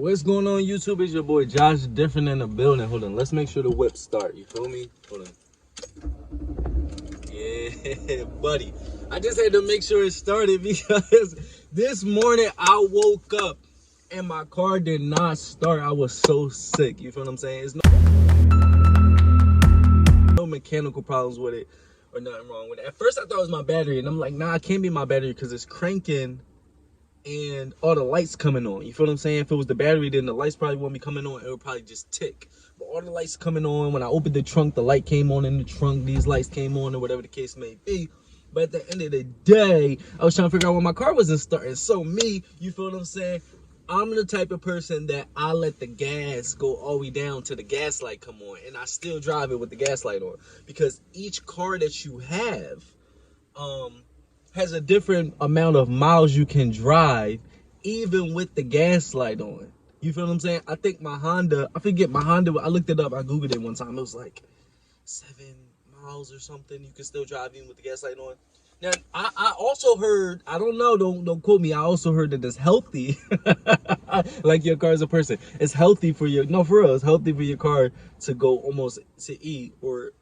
What's going on, YouTube? It's your boy Josh Different in the building. Hold on, let's make sure the whip start. You feel me? Hold on. Yeah, buddy. I just had to make sure it started because this morning I woke up and my car did not start. I was so sick. You feel what I'm saying? It's no mechanical problems with it or nothing wrong with it. At first I thought it was my battery, and I'm like, nah, it can't be my battery because it's cranking and all the lights coming on. You feel what I'm saying? If it was the battery, then the lights probably won't be coming on. It would probably just tick. But all the lights coming on. When I opened the trunk, the light came on in the trunk. These lights came on, or whatever the case may be. But at the end of the day, I was trying to figure out why my car wasn't starting. So me, you feel what I'm saying? I'm the type of person that I let the gas go all the way down to the gas light come on, and I still drive it with the gas light on, because each car that you have, has a different amount of miles you can drive, even with the gas light on. You feel what I'm saying? I think my Honda, I forget my Honda, I looked it up, I Googled it one time. It was like 7 miles or something. You can still drive even with the gas light on. Now, I also heard, I don't know, don't quote me, I also heard that it's healthy. Like your car is a person. It's healthy for your, no, for real, it's healthy for your car to go almost to E, or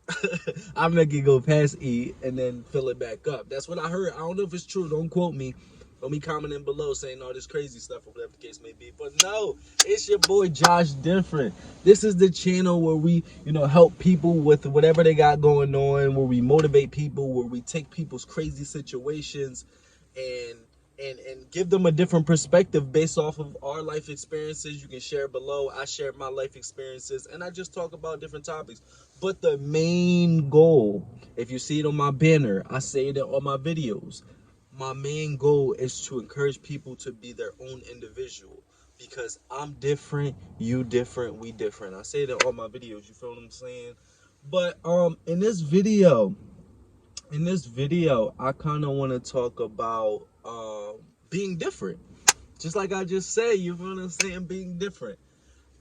I make it go past E and then fill it back up. That's what I heard. I don't know if it's true. Don't quote me. Don't be commenting below saying all this crazy stuff or whatever the case may be. But no, it's your boy Josh Different. This is the channel where we, help people with whatever they got going on, where we motivate people, where we take people's crazy situations and give them a different perspective based off of our life experiences. You can share below. I share my life experiences, and I just talk about different topics. But the main goal, if you see it on my banner, I say it on my videos, my main goal is to encourage people to be their own individual, because I'm different, you different, we different. I say that on my videos, you feel what I'm saying? But in this video, I kind of want to talk about being different. Just like I just said, you feel what I'm saying? Being different.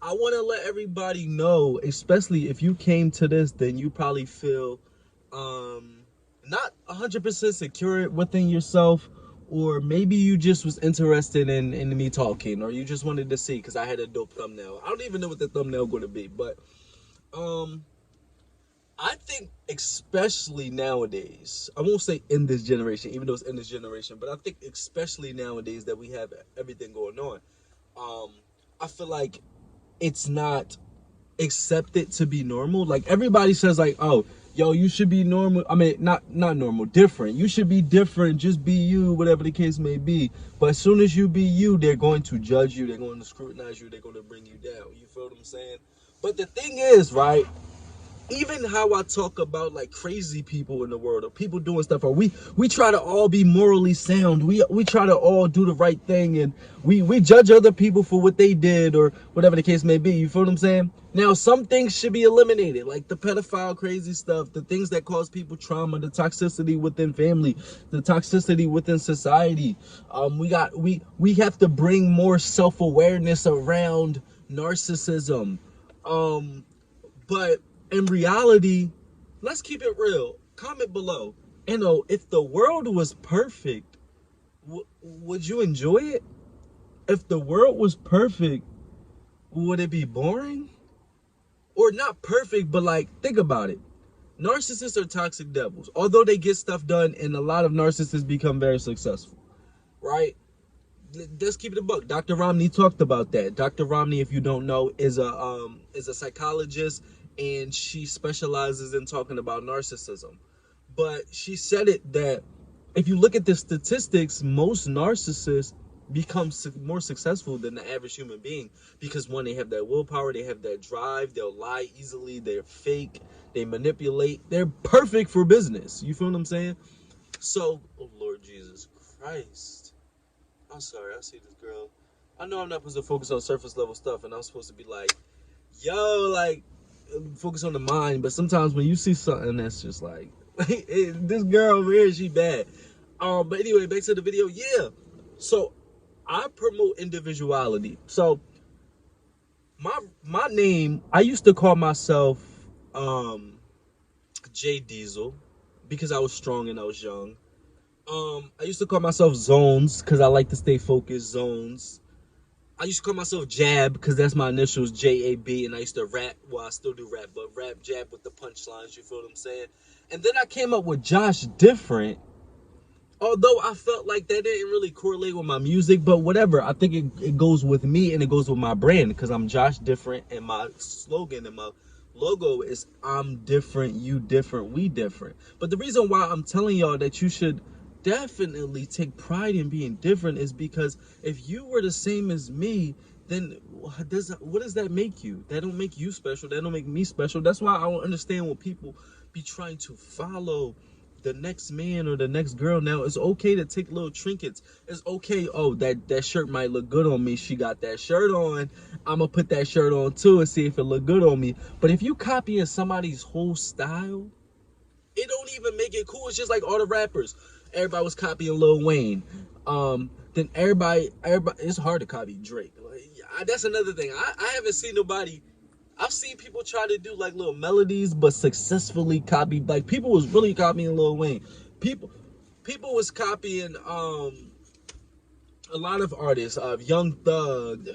I want to let everybody know, especially if you came to this, then you probably feel not 100% secure within yourself, or maybe you just was interested in me talking, or you just wanted to see because I had a dope thumbnail. I don't even know what the thumbnail going to be, but um I think especially nowadays, I won't say in this generation, even though it's in this generation, but I think especially nowadays that we have everything going on, I feel like it's not accepted to be normal. Like everybody says, like, oh, yo, you should be normal. I mean, not normal, different. You should be different. Just be you, whatever the case may be. But as soon as you be you, they're going to judge you. They're going to scrutinize you. They're going to bring you down. You feel what I'm saying? But the thing is, right? Even how I talk about like crazy people in the world, or people doing stuff, or we try to all be morally sound. We try to all do the right thing, and we judge other people for what they did or whatever the case may be. You feel what I'm saying? Now, some things should be eliminated, like the pedophile crazy stuff, the things that cause people trauma, the toxicity within family, the toxicity within society. We have to bring more self-awareness around narcissism. But in reality, let's keep it real. Comment below. If the world was perfect, would you enjoy it? If the world was perfect, would it be boring? Or not perfect, but like, think about it. Narcissists are toxic devils. Although they get stuff done, and a lot of narcissists become very successful, right? Let's keep it a buck. Dr. Romney talked about that. Dr. Romney, if you don't know, is a psychologist, and she specializes in talking about narcissism. But she said it that if you look at the statistics, most narcissists become more successful than the average human being, because one, they have that willpower, they have that drive, they'll lie easily, they're fake, they manipulate, they're perfect for business. You feel what I'm saying? So, oh Lord Jesus Christ. I'm sorry, I see this girl. I know I'm not supposed to focus on surface level stuff, and I'm supposed to be like, yo, like, focus on the mind. But sometimes when you see something that's just like, this girl over here, she bad. But anyway, back to the video. Yeah. So I promote individuality. So my name, I used to call myself J Diesel, because I was strong and I was young. I used to call myself Zones because I like to stay focused. Zones. I used to call myself Jab because that's my initials, JAB, and I used to rap. Well, I still do rap, but rap Jab with the punchlines. You feel what I'm saying? And then I came up with Josh Different, although I felt like that didn't really correlate with my music, but whatever. I think it goes with me and it goes with my brand because I'm Josh Different, and my slogan and my logo is I'm different, you different, we different. But the reason why I'm telling y'all that you should definitely take pride in being different is because if you were the same as me, then what does that make you? That don't make you special. That don't make me special. That's why I don't understand when people be trying to follow the next man or the next girl. Now it's okay to take little trinkets. It's okay. Oh, that shirt might look good on me. She got that shirt on. I'm gonna put that shirt on too and see if it look good on me. But if you copying somebody's whole style, it don't even make it cool. It's just like all the rappers. Everybody was copying Lil Wayne. Then everybody, it's hard to copy Drake. Like, that's another thing. I haven't seen nobody. I've seen people try to do like little melodies, but successfully copy. Like people was really copying Lil Wayne. People, people was copying a lot of artists. Young Thug,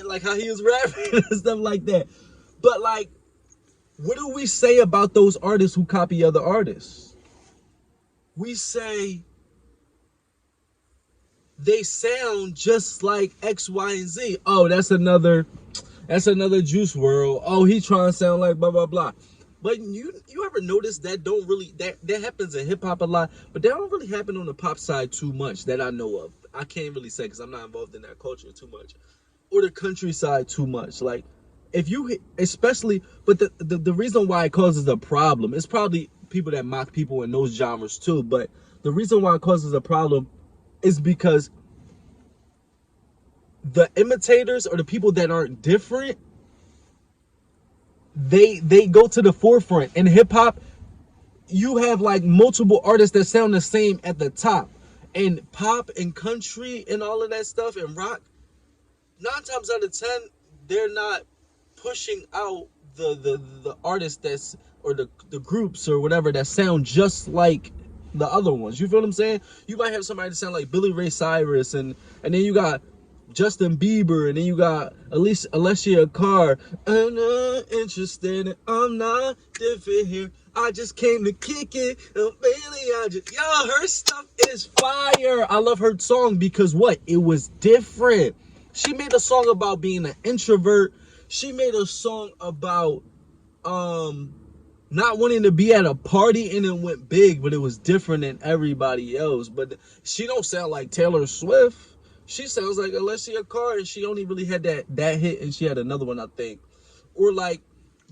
like how he was rapping and stuff like that. But like, what do we say about those artists who copy other artists? We say they sound just like X, Y, and Z. Oh, that's another Juice World. Oh, he trying to sound like blah blah blah. But you ever notice that don't really that happens in hip hop a lot, but that don't really happen on the pop side too much that I know of. I can't really say because I'm not involved in that culture too much, or the countryside too much. Like if you especially, but the reason why it causes a problem is probably people that mock people in those genres too. But the reason why it causes a problem is because the imitators or the people that aren't different, they go to the forefront. In hip hop, you have like multiple artists that sound the same at the top. And pop and country and all of that stuff and rock, 9 times out of 10, they're not pushing out the artists that's or the groups or whatever that sound just like the other ones. You feel what I'm saying? You might have somebody that sound like Billy Ray Cyrus, and then you got Justin Bieber, and then you got Alessia Carr. I'm not interested, I'm not different here. I just came to kick it. Oh, Bailey, her stuff is fire. I love her song because what? It was different. She made a song about being an introvert. She made a song about not wanting to be at a party, and it went big, but it was different than everybody else. But she don't sound like Taylor Swift. She sounds like Alessia Carr, and she only really had that hit, and she had another one, I think. Or like,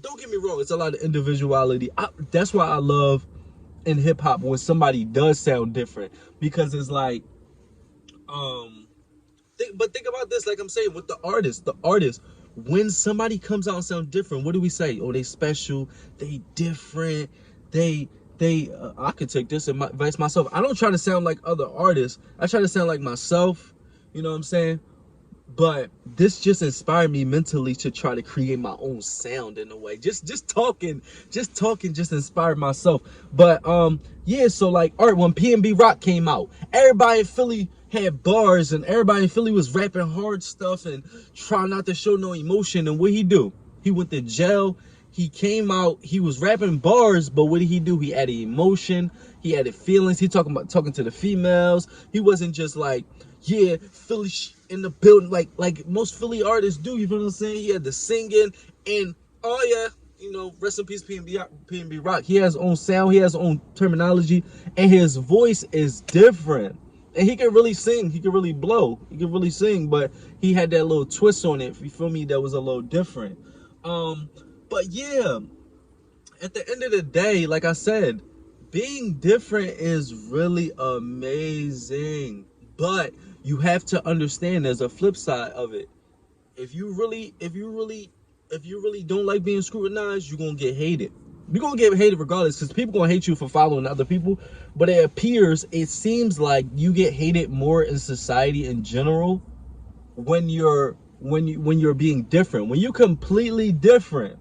don't get me wrong, it's a lot of individuality. That's why I love in hip hop when somebody does sound different, because it's like, but think about this, like I'm saying, with the artist, when somebody comes out and sound different, what do we say? Oh, they special, they different, they I could take this advice myself. I don't try to sound like other artists. I try to sound like myself. You know what I'm saying? But this just inspired me mentally to try to create my own sound in a way. Just talking just inspired myself. But yeah, so like when P&B Rock came out, everybody in Philly had bars, and everybody in Philly was rapping hard stuff and trying not to show no emotion. And what he do? He went to jail. He came out, he was rapping bars, but what did he do? He added emotion, he added feelings. He talking to the females. He wasn't just like, yeah, Philly in the building, like most Philly artists do. You feel what I'm saying? He had the singing, and oh yeah, rest in peace, P&B Rock. He has his own sound, he has his own terminology, and his voice is different. And he can really sing, he can really blow, he can really sing, but he had that little twist on it. You feel me? That was a little different. But yeah, at the end of the day, like I said, being different is really amazing. But you have to understand there's a flip side of it. If you really don't like being scrutinized, you're gonna get hated. You're gonna get hated regardless, because people gonna hate you for following other people. But it seems like you get hated more in society in general when you're being different. When you're completely different.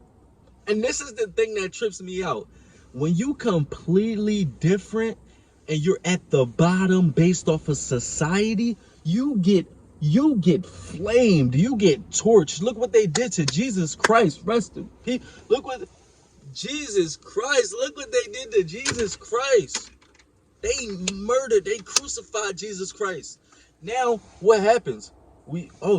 And this is the thing that trips me out. When you completely different and you're at the bottom based off of society, you get you get flamed, you get torched. Look what they did to Jesus Christ. Rest in peace. Look what Jesus Christ, look what they did to Jesus Christ. They murdered, they crucified Jesus Christ. Now, what happens?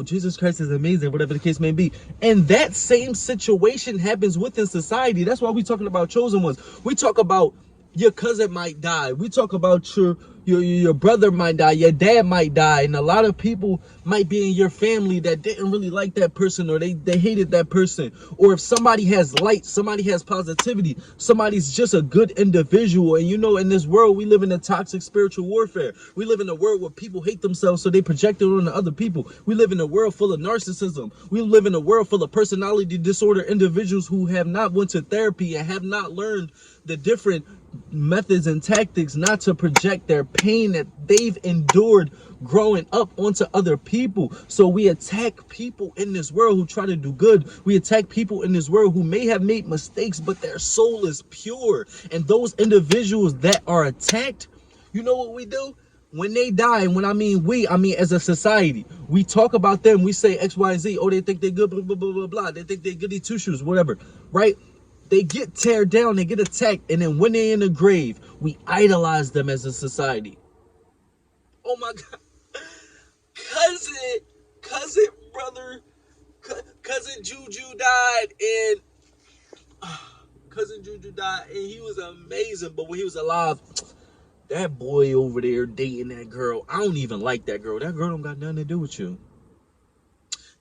Jesus Christ is amazing, whatever the case may be. And that same situation happens within society. That's why we're talking about chosen ones. We talk about your cousin might die. We talk about your brother might die, your dad might die, and a lot of people might be in your family that didn't really like that person, or they hated that person. Or if somebody has light, somebody has positivity, somebody's just a good individual. And in this world, we live in a toxic spiritual warfare. We live in a world where people hate themselves, so they project it on other people. We live in a world full of narcissism. We live in a world full of personality disorder individuals who have not went to therapy and have not learned the different methods and tactics not to project their pain that they've endured growing up onto other people. So we attack people in this world who try to do good. We attack people in this world who may have made mistakes, but their soul is pure. And those individuals that are attacked, you know what we do? When they die, and when I mean as a society, we talk about them, we say X, Y, Z, oh, they think they're good, blah, blah, blah, blah, blah. They think they're goody two shoes, whatever, right? They get teared down, they get attacked, and then when they're in the grave, we idolize them as a society. Oh my God. Cousin Juju died, and Cousin Juju died, and he was amazing, but when he was alive, that boy over there dating that girl, I don't even like that girl. That girl don't got nothing to do with you.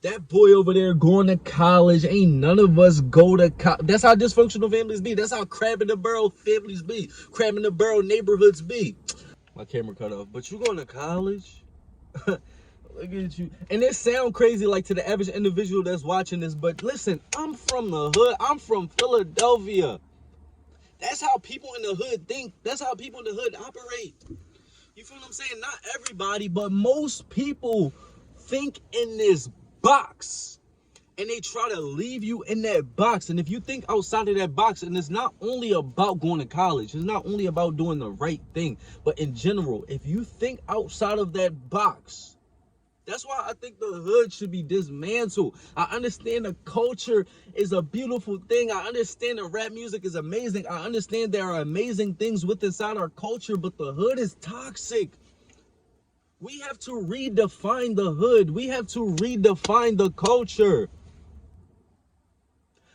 That boy over there going to college, ain't none of us go to college. That's how dysfunctional families be. That's how crab in the barrel families be. Crab in the barrel neighborhoods be. My camera cut off. But you going to college? Look at you. And it sound crazy like to the average individual that's watching this. But listen, I'm from the hood. I'm from Philadelphia. That's how people in the hood think. That's how people in the hood operate. You feel what I'm saying? Not everybody, but most people think in this box, and they try to leave you in that box. And if you think outside of that box, and it's not only about going to college, it's not only about doing the right thing, but in general, if you think outside of that box, that's why I think the hood should be dismantled. I understand the culture is a beautiful thing. I understand the rap music is amazing. I understand there are amazing things within inside our culture, but the hood is toxic. We have to redefine the hood. We have to redefine the culture.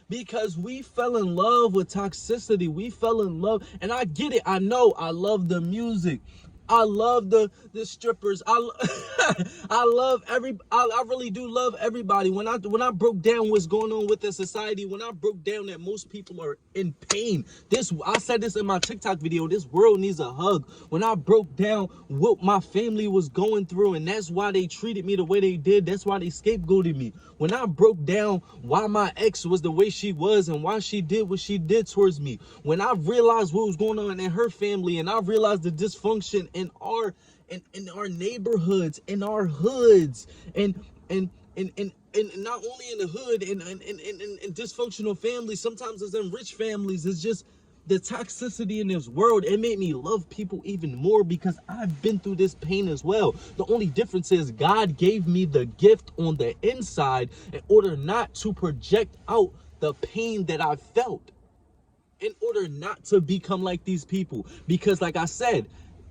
Because we fell in love with toxicity. We fell in love. And I get it. I know. I love the music. I love the strippers. I really do love everybody. When I broke down what's going on with the society, when I broke down that most people are in pain, I said this in my TikTok video, this world needs a hug. When I broke down what my family was going through, and that's why they treated me the way they did, that's why they scapegoated me. When I broke down why my ex was the way she was and why she did what she did towards me, when I realized what was going on in her family, and I realized the dysfunction in our neighborhoods, in our hoods, and not only in the hood, and dysfunctional families, sometimes it's in rich families, it's just the toxicity in this world. It made me love people even more because I've been through this pain as well. The only difference is God gave me the gift on the inside in order not to project out the pain that I felt, in order not to become like these people. Because like I said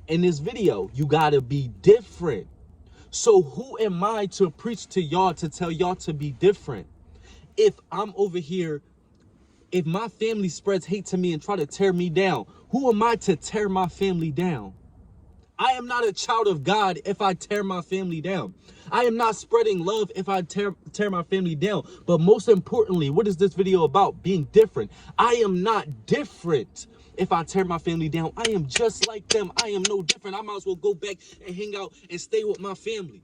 in this video, you gotta be different. So who am I to preach to y'all, to tell y'all to be different? If I'm over here, if my family spreads hate to me and try to tear me down, who am I to tear my family down? I am not a child of God if I tear my family down. I am not spreading love if I tear my family down. But most importantly, what is this video about? Being different. I am not different if I tear my family down. I am just like them. I am no different. I might as well go back and hang out and stay with my family.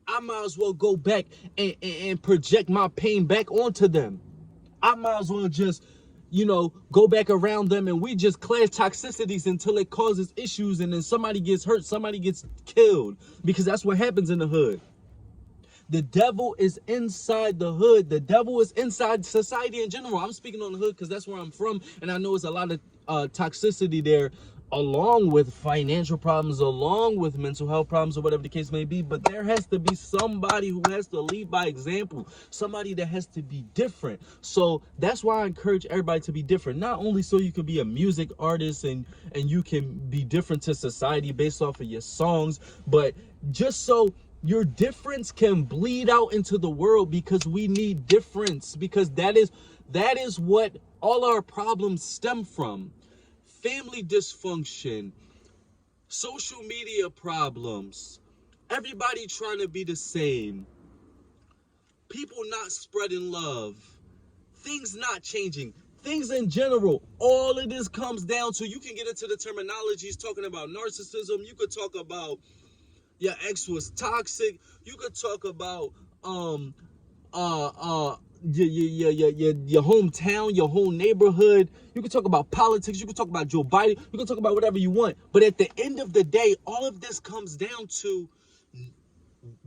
I might as well go back and project my pain back onto them. I might as well just, go back around them, and we just clash toxicities until it causes issues, and then somebody gets hurt, somebody gets killed, because that's what happens in the hood. The devil is inside the hood. The devil is inside society in general. I'm speaking on the hood because that's where I'm from, and I know it's a lot of toxicity there along with financial problems, along with mental health problems, or whatever the case may be. But there has to be somebody who has to lead by example, somebody that has to be different. So that's why I encourage everybody to be different, not only so you can be a music artist and you can be different to society based off of your songs, but just so your difference can bleed out into the world, because we need difference, because that is what all our problems stem from. Family dysfunction, social media problems, everybody trying to be the same, people not spreading love, things not changing, things in general. All of this comes down to, you can get into the terminologies talking about narcissism, you could talk about your ex was toxic, you could talk about your hometown, your whole neighborhood. You can talk about politics. You can talk about Joe Biden. You can talk about whatever you want. But at the end of the day, all of this comes down to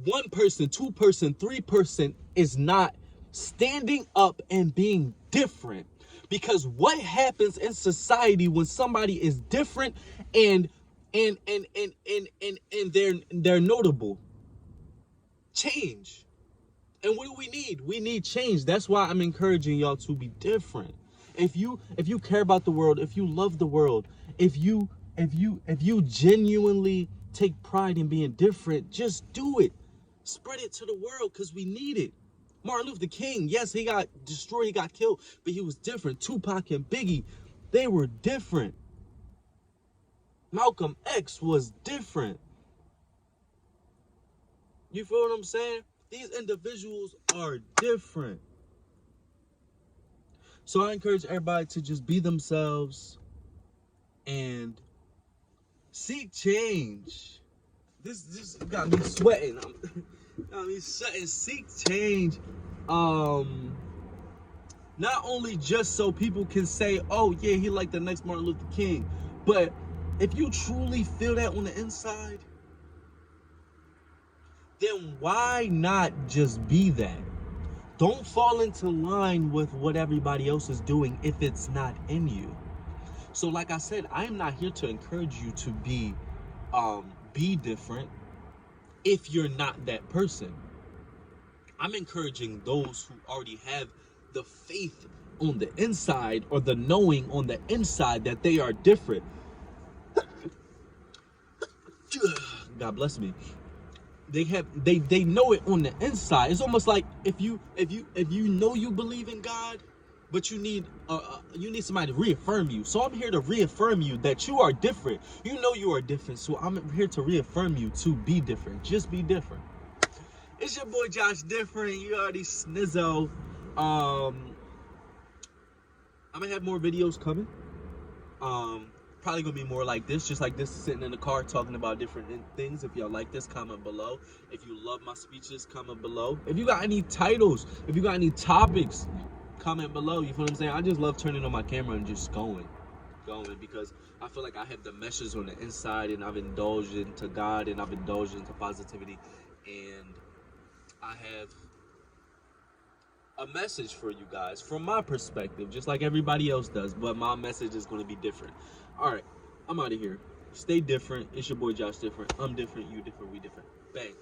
one person, two person, three person is not standing up and being different. Because what happens in society when somebody is different and they're notable? Change. And what do we need? We need change. That's why I'm encouraging y'all to be different. If you care about the world, if you love the world, if you genuinely take pride in being different, just do it. Spread it to the world, because we need it. Martin Luther King, yes, he got destroyed, he got killed, but he was different. Tupac and Biggie, they were different. Malcolm X was different. You feel what I'm saying? These individuals are different. So I encourage everybody to just be themselves and seek change. This got me sweating. Got me sweating. Seek change. Not only just so people can say, oh yeah, he like the next Martin Luther King, but if you truly feel that on the inside, then why not just be that? Don't fall into line with what everybody else is doing if it's not in you. So like I said, I am not here to encourage you to be different if you're not that person. I'm encouraging those who already have the faith on the inside, or the knowing on the inside, that they are different. God bless me. They know it on the inside. It's almost like if you know you believe in God, but you need somebody to reaffirm you. So I'm here to reaffirm you that you are different. You know you are different. So I'm here to reaffirm you to be different. Just be different. It's your boy Josh Different. You already snizzo. I'm gonna have more videos coming. Probably gonna be more like this, just like this, sitting in the car talking about different things. If y'all like this, comment below. If you love my speeches, comment below. If you got any titles, if you got any topics, comment below. You feel what I'm saying? I just love turning on my camera and just going, because I feel like I have the message on the inside, and I've indulged into God, and I've indulged into positivity, and I have a message for you guys from my perspective, just like everybody else does, but my message is going to be different. All right, I'm out of here. Stay different. It's your boy Josh Different. I'm different. You different. We different. Bang.